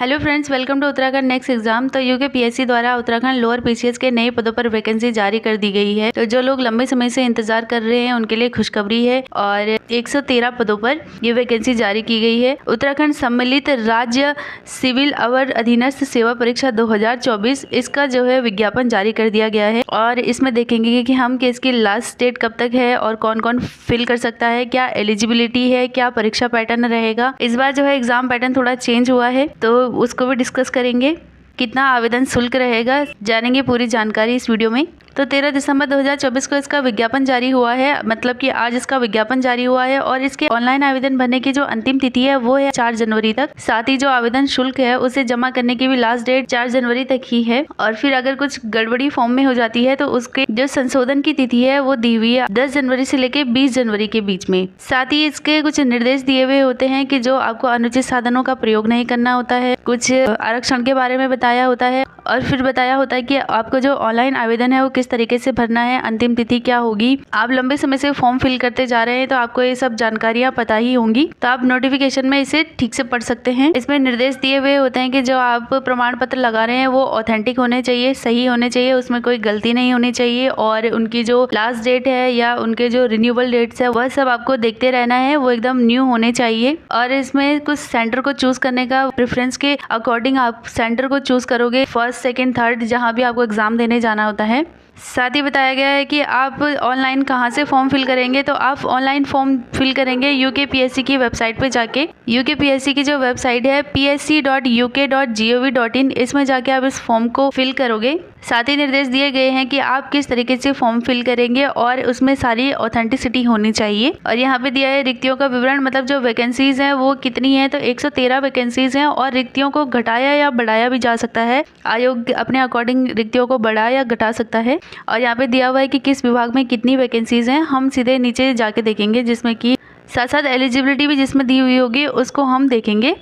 Hello friends, welcome to Uttarakhand next exam. तो UK PSC द्वारा Uttarakhand lower PCS के नए पदों पर वैकेंसी जारी कर दी गई है। तो जो लोग लंबे समय से इंतजार कर रहे हैं उनके लिए खुशखबरी है और 113 पदों पर ये वैकेंसी जारी की गई है। उत्तराखंड सम्मिलित राज्य सिविल अवर अधीनस्थ सेवा परीक्षा 2024 इसका जो है विज्ञापन जारी कर दिया गया है और इसमें देखेंगे कि हम इसकी लास्ट डेट कब तक है और कौन कौन फिल कर सकता है, क्या एलिजिबिलिटी है, क्या परीक्षा पैटर्न रहेगा। इस बार जो है एग्जाम पैटर्न थोड़ा चेंज हुआ है तो उसको भी डिस्कस करेंगे। कितना आवेदन शुल्क रहेगा जानेंगे पूरी जानकारी इस वीडियो में। तो 13 दिसंबर 2024 को इसका विज्ञापन जारी हुआ है, मतलब कि आज इसका विज्ञापन जारी हुआ है और इसके ऑनलाइन आवेदन भरने की जो अंतिम तिथि है वो है 4 जनवरी तक। साथ ही जो आवेदन शुल्क है उसे जमा करने की भी लास्ट डेट 4 जनवरी तक ही है और फिर अगर कुछ गड़बड़ी फॉर्म में हो जाती है तो उसके जो संशोधन की तिथि है वो दी हुई है 10 जनवरी से लेके 20 जनवरी के बीच में। साथ ही इसके कुछ निर्देश दिए हुए होते हैं कि जो आपको अनुचित साधनों का प्रयोग नहीं करना होता है, कुछ आरक्षण के बारे में बताया होता है और फिर बताया होता है कि आपको जो ऑनलाइन आवेदन है वो किस तरीके से भरना है, अंतिम तिथि क्या होगी। आप लंबे समय से फॉर्म फिल करते जा रहे हैं तो आपको ये सब जानकारियां पता ही होंगी, तो आप नोटिफिकेशन में इसे ठीक से पढ़ सकते हैं। इसमें निर्देश दिए हुए होते हैं कि जो आप प्रमाण पत्र लगा रहे हैं वो ऑथेंटिक होने चाहिए, सही होने चाहिए, उसमें कोई गलती नहीं होनी चाहिए और उनकी जो लास्ट डेट है या उनके जो रिन्यूअल डेट्स है वह सब आपको देखते रहना है, वो एकदम न्यू होने चाहिए। और इसमें कुछ सेंटर को चूज करने का प्रेफरेंस के अकॉर्डिंग आप सेंटर को चूज करोगे, फर्स्ट, सेकेंड, थर्ड, जहाँ भी आपको एग्जाम देने जाना होता है। साथ ही बताया गया है कि आप ऑनलाइन कहाँ से फॉर्म फिल करेंगे, तो आप ऑनलाइन फॉर्म फिल करेंगे यूके पीएससी की वेबसाइट पे जाके। यूके पीएससी की जो वेबसाइट है psc.uk.gov.in, इसमें जाके आप इस फॉर्म को फिल करोगे। साथ ही निर्देश दिए गए हैं कि आप किस तरीके से फॉर्म फिल करेंगे और उसमें सारी ऑथेंटिसिटी होनी चाहिए। और यहाँ पे दिया है रिक्तियों का विवरण, मतलब जो वैकेंसीज हैं वो कितनी है, तो 113 वैकेंसीज हैं और रिक्तियों को घटाया या बढ़ाया भी जा सकता है। आयोग अपने अकॉर्डिंग रिक्तियों को बढ़ा या घटा सकता है। और यहाँ पे दिया हुआ है कि किस विभाग में कितनी वैकेंसीज हैं, हम सीधे नीचे जाके देखेंगे, जिसमें कि साथ साथ एलिजिबिलिटी भी जिसमें दी हुई होगी उसको हम देखेंगे।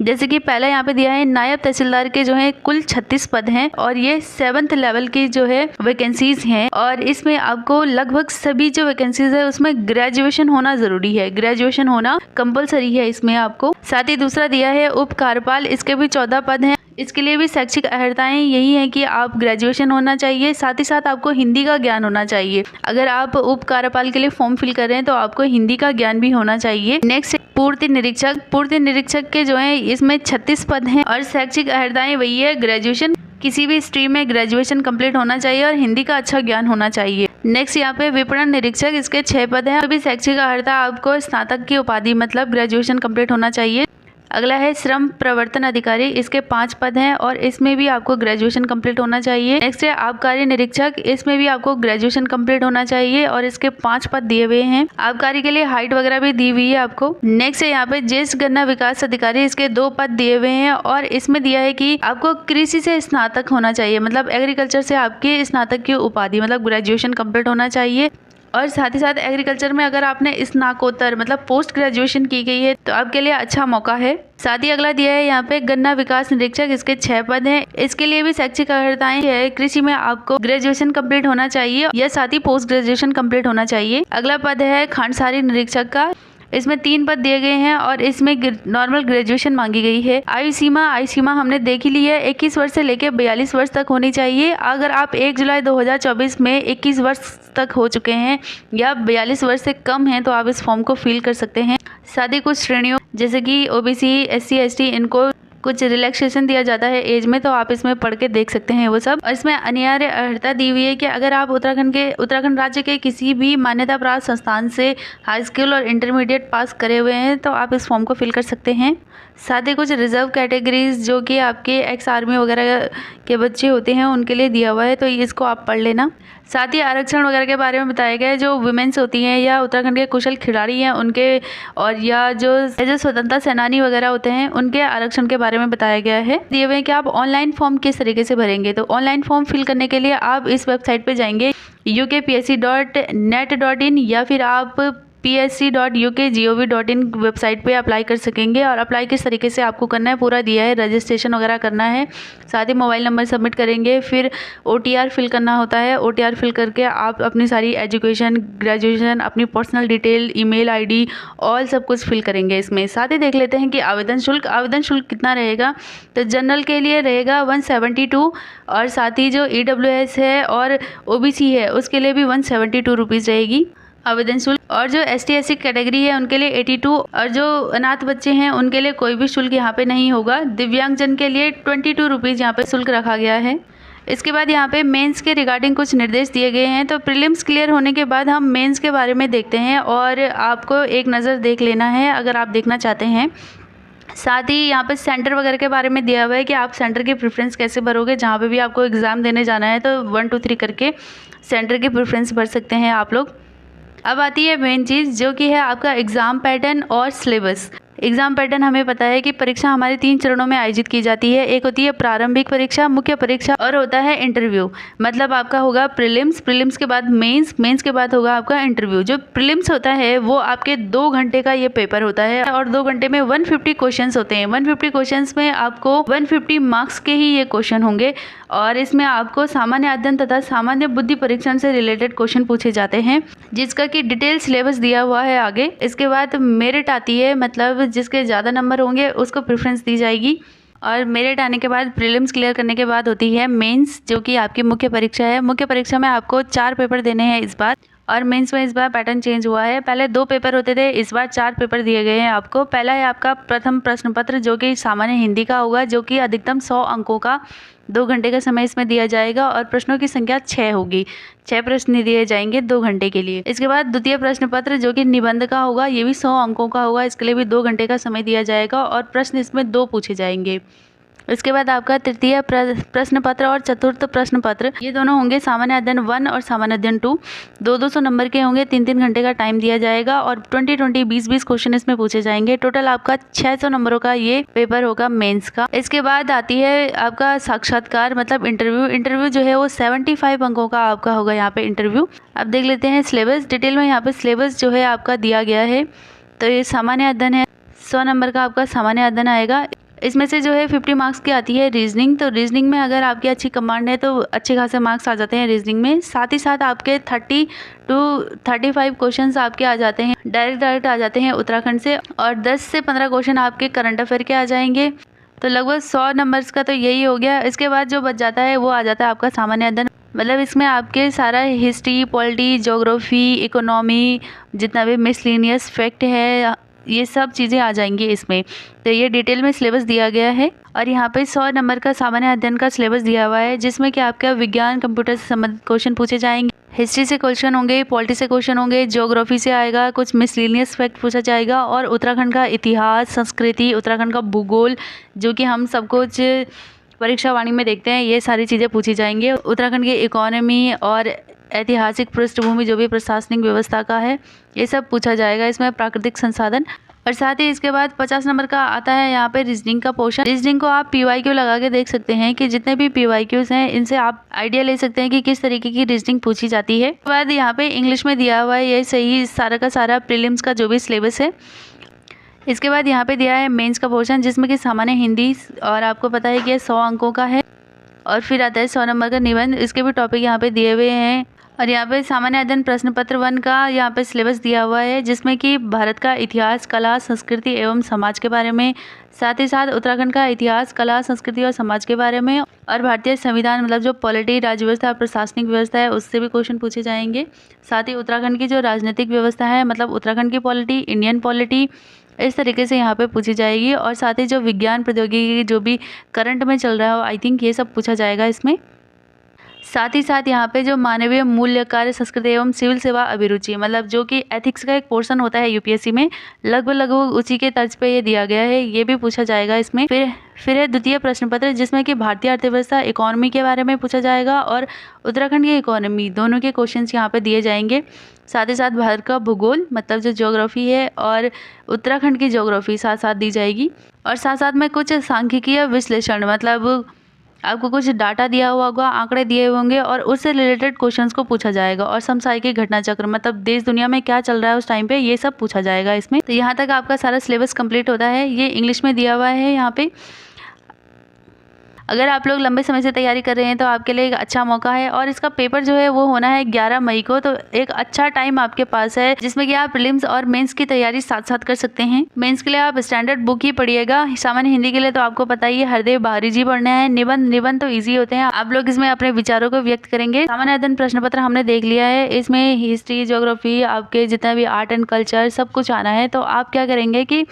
जैसे कि पहला यहाँ पे दिया है नायब तहसीलदार के जो है कुल 36 पद हैं और ये 7th लेवल की जो है वैकेंसीज हैं और इसमें आपको लगभग सभी जो वैकेंसीज है उसमें ग्रेजुएशन होना जरूरी है, ग्रेजुएशन होना कंपलसरी है इसमें आपको। साथ ही दूसरा दिया है उप कार्यपाल, इसके भी 14 पद हैं। इसके लिए भी शैक्षिक अर्हताएं यही है कि आप ग्रेजुएशन होना चाहिए, साथ ही साथ आपको हिंदी का ज्ञान होना चाहिए। अगर आप उप कार्यपाल के लिए फॉर्म फिल कर रहे हैं तो आपको हिंदी का ज्ञान भी होना चाहिए। नेक्स्ट पूर्ति निरीक्षक, पूर्ति निरीक्षक के जो है इसमें 36 पद हैं और शैक्षिक अर्हताएं वही है ग्रेजुएशन, किसी भी स्ट्रीम में ग्रेजुएशन कंप्लीट होना चाहिए और हिंदी का अच्छा ज्ञान होना चाहिए। नेक्स्ट यहाँ पे विपणन निरीक्षक, इसके 6 पद हैं, अभी शैक्षिक अर्हता आपको स्नातक की उपाधि मतलब ग्रेजुएशन कंप्लीट होना चाहिए। अगला है श्रम प्रवर्तन अधिकारी, इसके 5 पद हैं और इसमें भी आपको ग्रेजुएशन कंप्लीट होना चाहिए। नेक्स्ट है आबकारी निरीक्षक, इसमें भी आपको ग्रेजुएशन कंप्लीट होना चाहिए और इसके 5 पद दिए हुए हैं। आबकारी के लिए हाइट वगैरह भी दी हुई है आपको। नेक्स्ट है यहाँ पे ज्येष्ठ गन्ना विकास अधिकारी, इसके 2 पद दिए हुए हैं और इसमें दिया है कि आपको कृषि से स्नातक होना चाहिए, मतलब एग्रीकल्चर से आपके स्नातक की उपाधि मतलब ग्रेजुएशन कंप्लीट होना चाहिए। और साथ ही साथ एग्रीकल्चर में अगर आपने स्नाकोत्तर मतलब पोस्ट ग्रेजुएशन की गई है तो आपके लिए अच्छा मौका है। साथ ही अगला दिया है यहाँ पे गन्ना विकास निरीक्षक, इसके 6 पद हैं, इसके लिए भी शैक्षिक अर्हताएं है, कृषि में आपको ग्रेजुएशन कंप्लीट होना चाहिए या साथ ही पोस्ट ग्रेजुएशन कंप्लीट होना चाहिए। अगला पद है खांडसारी निरीक्षक का, इसमें 3 पद दिए गए हैं और इसमें नॉर्मल ग्रेजुएशन मांगी गई है। आयु सीमा हमने देख ही ली है, 21 वर्ष से लेकर 42 वर्ष तक होनी चाहिए। अगर आप 1 जुलाई 2024 में 21 वर्ष तक हो चुके हैं या 42 वर्ष से कम हैं तो आप इस फॉर्म को फिल कर सकते हैं। साथ ही कुछ श्रेणियों जैसे कि ओबीसी, SC ST इनको कुछ रिलैक्सेशन दिया जाता है एज में, तो आप इसमें पढ़ के देख सकते हैं वो सब। और इसमें अनिवार्य अर्हता दी हुई है कि अगर आप उत्तराखंड राज्य के किसी भी मान्यता प्राप्त संस्थान से हाई स्कूल और इंटरमीडिएट पास करे हुए हैं तो आप इस फॉर्म को फिल कर सकते हैं। साथ ही कुछ रिजर्व कैटेगरीज जो कि आपके एक्स आर्मी वगैरह के बच्चे होते हैं उनके लिए दिया हुआ है, तो इसको आप पढ़ लेना। साथ ही आरक्षण वगैरह के बारे में बताया गया है, जो वुमेन्स होती हैं या उत्तराखंड के कुशल खिलाड़ी हैं उनके और या जो स्वतंत्रता सेनानी वगैरह होते हैं उनके आरक्षण के बारे में बताया गया है। दिए हुए हैं कि आप ऑनलाइन फॉर्म किस तरीके से भरेंगे, तो ऑनलाइन फॉर्म फिल करने के लिए आप इस वेबसाइट पे जाएंगे ukpsc.net.in या फिर आप psc.uk.gov.in वेबसाइट पे अप्लाई कर सकेंगे। और अप्लाई किस तरीके से आपको करना है पूरा दिया है, रजिस्ट्रेशन वगैरह करना है, साथ ही मोबाइल नंबर सबमिट करेंगे, फिर OTR फिल करना होता है। OTR फिल करके आप अपनी सारी एजुकेशन, ग्रेजुएशन, अपनी personal detail, email ID all सब कुछ फिल करेंगे इसमें। साथ ही देख लेते हैं कि आवेदन शुल्क कितना रहेगा। तो जनरल के लिए रहेगा 172 और साथ ही जो EWS है और OBC है उसके लिए भी 172 रुपीज़ रहेगी आवेदन शुल्क। और जो ST SC कैटेगरी है उनके लिए 82 और जो अनाथ बच्चे हैं उनके लिए कोई भी शुल्क यहाँ पे नहीं होगा। दिव्यांगजन के लिए 22 रुपीज़ यहाँ पे शुल्क रखा गया है। इसके बाद यहाँ पे मेंस के रिगार्डिंग कुछ निर्देश दिए गए हैं। तो प्रीलिम्स क्लियर होने के बाद हम मेंस के बारे में देखते हैं और आपको एक नज़र देख लेना है अगर आप देखना चाहते हैं। साथ ही यहाँ पे सेंटर वगैरह के बारे में दिया हुआ है कि आप सेंटर की प्रेफरेंस कैसे भरोगे। जहाँ पे भी आपको एग्ज़ाम देने जाना है तो 1 2 3 करके सेंटर की प्रेफरेंस भर सकते हैं आप लोग। अब आती है मेन चीज़ जो कि है आपका एग्ज़ाम पैटर्न और सिलेबस। एग्ज़ाम पैटर्न हमें पता है कि परीक्षा हमारे 3 चरणों में आयोजित की जाती है। एक होती है प्रारंभिक परीक्षा, मुख्य परीक्षा और होता है इंटरव्यू। मतलब आपका होगा प्रीलिम्स के बाद मेंस के बाद होगा आपका इंटरव्यू। जो प्रीलिम्स होता है वो आपके 2 घंटे का ये पेपर होता है और 2 घंटे में 150 क्वेश्चंस होते हैं। 150 क्वेश्चंस में आपको 150 मार्क्स के ही ये क्वेश्चन होंगे और इसमें आपको सामान्य अध्ययन तथा सामान्य बुद्धि परीक्षण से रिलेटेड क्वेश्चन पूछे जाते हैं, जिसका कि डिटेल सिलेबस दिया हुआ है आगे। इसके बाद मेरिट आती है, मतलब जिसके ज़्यादा नंबर होंगे उसको प्रेफरेंस दी जाएगी। और मेरिट आने के बाद प्रीलिम्स क्लियर करने के बाद होती है मेंस, जो कि आपकी मुख्य परीक्षा है। मुख्य परीक्षा में आपको 4 पेपर देने हैं इस बार, और मेंस में इस बार पैटर्न चेंज हुआ है। पहले 2 पेपर होते थे, इस बार 4 पेपर दिए गए हैं आपको। पहला है आपका प्रथम प्रश्न पत्र जो कि सामान्य हिंदी का होगा, जो कि अधिकतम 100 अंकों का 2 घंटे का समय इसमें दिया जाएगा और प्रश्नों की संख्या 6 होगी। 6 प्रश्न दिए जाएंगे 2 घंटे के लिए। इसके बाद द्वितीय प्रश्न पत्र जो कि निबंध का होगा, ये भी 100 अंकों का होगा, इसके लिए भी 2 घंटे का समय दिया जाएगा और प्रश्न इसमें 2 पूछे जाएंगे। इसके बाद आपका तृतीय प्रश्न पत्र और चतुर्थ प्रश्न पत्र, ये दोनों होंगे सामान्य अध्ययन 1 और सामान्य अध्ययन 2। 200 नंबर के होंगे, 3 घंटे का टाइम दिया जाएगा और 20 क्वेश्चन इसमें पूछे जाएंगे। टोटल आपका 600 नंबरों का ये पेपर होगा मेंस का। इसके बाद आती है आपका साक्षात्कार, मतलब इंटरव्यू जो है वो 75 अंकों का आपका होगा यहाँ पे इंटरव्यू। अब देख लेते हैं सिलेबस डिटेल में। यहाँ पे सिलेबस जो है आपका दिया गया है। तो ये सामान्य अध्ययन है, 100 नंबर का आपका सामान्य अध्ययन आएगा। इसमें से जो है 50 मार्क्स की आती है रीजनिंग। तो रीजनिंग में अगर आपकी अच्छी कमांड है तो अच्छे खासे मार्क्स आ जाते हैं रीजनिंग में। साथ ही साथ आपके 30 to 35 क्वेश्चंस आपके आ जाते हैं डायरेक्ट आ जाते हैं उत्तराखंड से, और 10 से 15 क्वेश्चन आपके करंट अफेयर के आ जाएंगे। तो लगभग 100 नंबर्स का तो यही हो गया। इसके बाद जो बच जाता है वो आ जाता है आपका सामान्य अध्ययन। मतलब इसमें आपके सारा हिस्ट्री, पॉलिटी, ज्योग्राफी, इकोनॉमी, जितना भी मिसलेनियस फैक्ट है, ये सब चीज़ें आ जाएंगी इसमें। तो ये डिटेल में सिलेबस दिया गया है। और यहाँ पे 100 नंबर का सामान्य अध्ययन का सिलेबस दिया हुआ है, जिसमें कि आपका विज्ञान, कंप्यूटर से संबंधित क्वेश्चन पूछे जाएंगे, हिस्ट्री से क्वेश्चन होंगे, पॉलिटी से क्वेश्चन होंगे, ज्योग्राफी से आएगा, कुछ मिसलेनियस फैक्ट पूछा जाएगा, और उत्तराखंड का इतिहास, संस्कृति, उत्तराखंड का भूगोल, जो कि हम सब कुछ परीक्षा वाणी में देखते हैं, ये सारी चीज़ें पूछी जाएंगी। उत्तराखंड की इकोनॉमी और ऐतिहासिक पृष्ठभूमि जो भी प्रशासनिक व्यवस्था का है, ये सब पूछा जाएगा इसमें, प्राकृतिक संसाधन। और साथ ही इसके बाद 50 नंबर का आता है यहाँ पे रीजनिंग का पोर्शन। रीजनिंग को आप PYQ लगा के देख सकते हैं कि जितने भी PYQs हैं इनसे आप आइडिया ले सकते हैं कि किस तरीके की रीजनिंग पूछी जाती है। उसके बाद यहाँ पे इंग्लिश में दिया हुआ है ये सही सारा का सारा प्रीलिम्स का जो भी सिलेबस है। इसके बाद यहाँ पे दिया है मेंस का पोर्शन, जिसमें कि सामान्य हिंदी, और आपको पता है कि ये 100 अंकों का है। और फिर आता है 100 नंबर का निबंध, इसके भी टॉपिक यहाँ पे दिए हुए हैं। और यहाँ पे सामान्य अध्ययन प्रश्न पत्र 1 का यहाँ पे सिलेबस दिया हुआ है, जिसमें कि भारत का इतिहास, कला, संस्कृति एवं समाज के बारे में, साथ ही साथ उत्तराखंड का इतिहास, कला, संस्कृति और समाज के बारे में, और भारतीय संविधान, मतलब जो पॉलिटी, राज्य व्यवस्था और प्रशासनिक व्यवस्था है, उससे भी क्वेश्चन पूछे जाएंगे। साथ ही उत्तराखंड की जो राजनीतिक व्यवस्था है, मतलब उत्तराखंड की पॉलिटी, इंडियन पॉलिटी, इस तरीके से यहाँ पे पूछी जाएगी। और साथ ही जो विज्ञान प्रौद्योगिकी जो भी करंट में चल रहा हो, आई थिंक ये सब पूछा जाएगा इसमें। साथ ही साथ यहाँ पे जो मानवीय मूल्य, कार्य, संस्कृति एवं सिविल सेवा अभिरुचि, मतलब जो कि एथिक्स का एक पोर्शन होता है UPSC में, लगभग उसी के तर्ज पे ये दिया गया है, ये भी पूछा जाएगा इसमें। फिर है द्वितीय प्रश्न पत्र, जिसमें कि भारतीय अर्थव्यवस्था, इकोनॉमी के बारे में पूछा जाएगा, और उत्तराखंड की इकोनॉमी, दोनों के क्वेश्चंस यहाँ पे दिए जाएंगे। साथ ही साथ भारत का भूगोल, मतलब जो ज्योग्राफी है, और उत्तराखंड की ज्योग्राफी साथ साथ दी जाएगी। और साथ साथ में कुछ सांख्यिकीय विश्लेषण, मतलब आपको कुछ डाटा दिया हुआ होगा, आंकड़े दिए हुए होंगे और उससे रिलेटेड क्वेश्चंस को पूछा जाएगा। और समसामयिक घटना चक्र मतलब देश दुनिया में क्या चल रहा है उस टाइम पे, ये सब पूछा जाएगा इसमें। तो यहाँ तक आपका सारा सिलेबस कंप्लीट होता है। ये इंग्लिश में दिया हुआ है यहाँ पे। अगर आप लोग लंबे समय से तैयारी कर रहे हैं तो आपके लिए एक अच्छा मौका है। और इसका पेपर जो है वो होना है 11 मई को, तो एक अच्छा टाइम आपके पास है जिसमें कि आप प्रीलिम्स और मेंस की तैयारी साथ साथ कर सकते हैं। मेंस के लिए आप स्टैंडर्ड बुक ही पढ़िएगा। सामान्य हिंदी के लिए तो आपको पता ही है, हरदेव बाहरी जी पढ़ने हैं। निबंध तो ईजी होते हैं, आप लोग इसमें अपने विचारों को व्यक्त करेंगे। सामान्य अध्ययन प्रश्न पत्र हमने देख लिया है, इसमें हिस्ट्री, ज्योग्राफी, आपके जितना भी आर्ट एंड कल्चर सब कुछ आना है। तो आप क्या करेंगे कि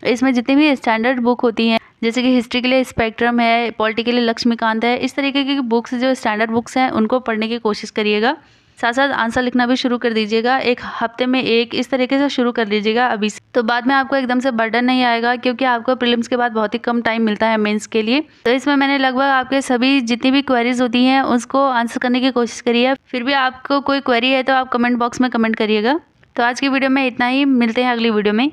इसमें जितनी भी स्टैंडर्ड बुक होती हैं, जैसे कि हिस्ट्री के लिए स्पेक्ट्रम है, पॉलिटी के लिए लक्ष्मीकांत है, इस तरीके की बुक्स जो स्टैंडर्ड बुक्स हैं उनको पढ़ने की कोशिश करिएगा। साथ साथ आंसर लिखना भी शुरू कर दीजिएगा, एक हफ्ते में एक, इस तरीके से शुरू कर लीजिएगा अभी से। तो बाद में आपको एकदम से बर्डन नहीं आएगा, क्योंकि आपको प्रीलिम्स के बाद बहुत ही कम टाइम मिलता है मेंस के लिए। तो इसमें मैंने लगभग आपके सभी जितनी भी क्वेरीज होती हैं उसको आंसर करने की कोशिश करी है। फिर भी आपको कोई क्वेरी है तो आप कमेंट बॉक्स में कमेंट करिएगा। तो आज की वीडियो में इतना ही, मिलते हैं अगली वीडियो में।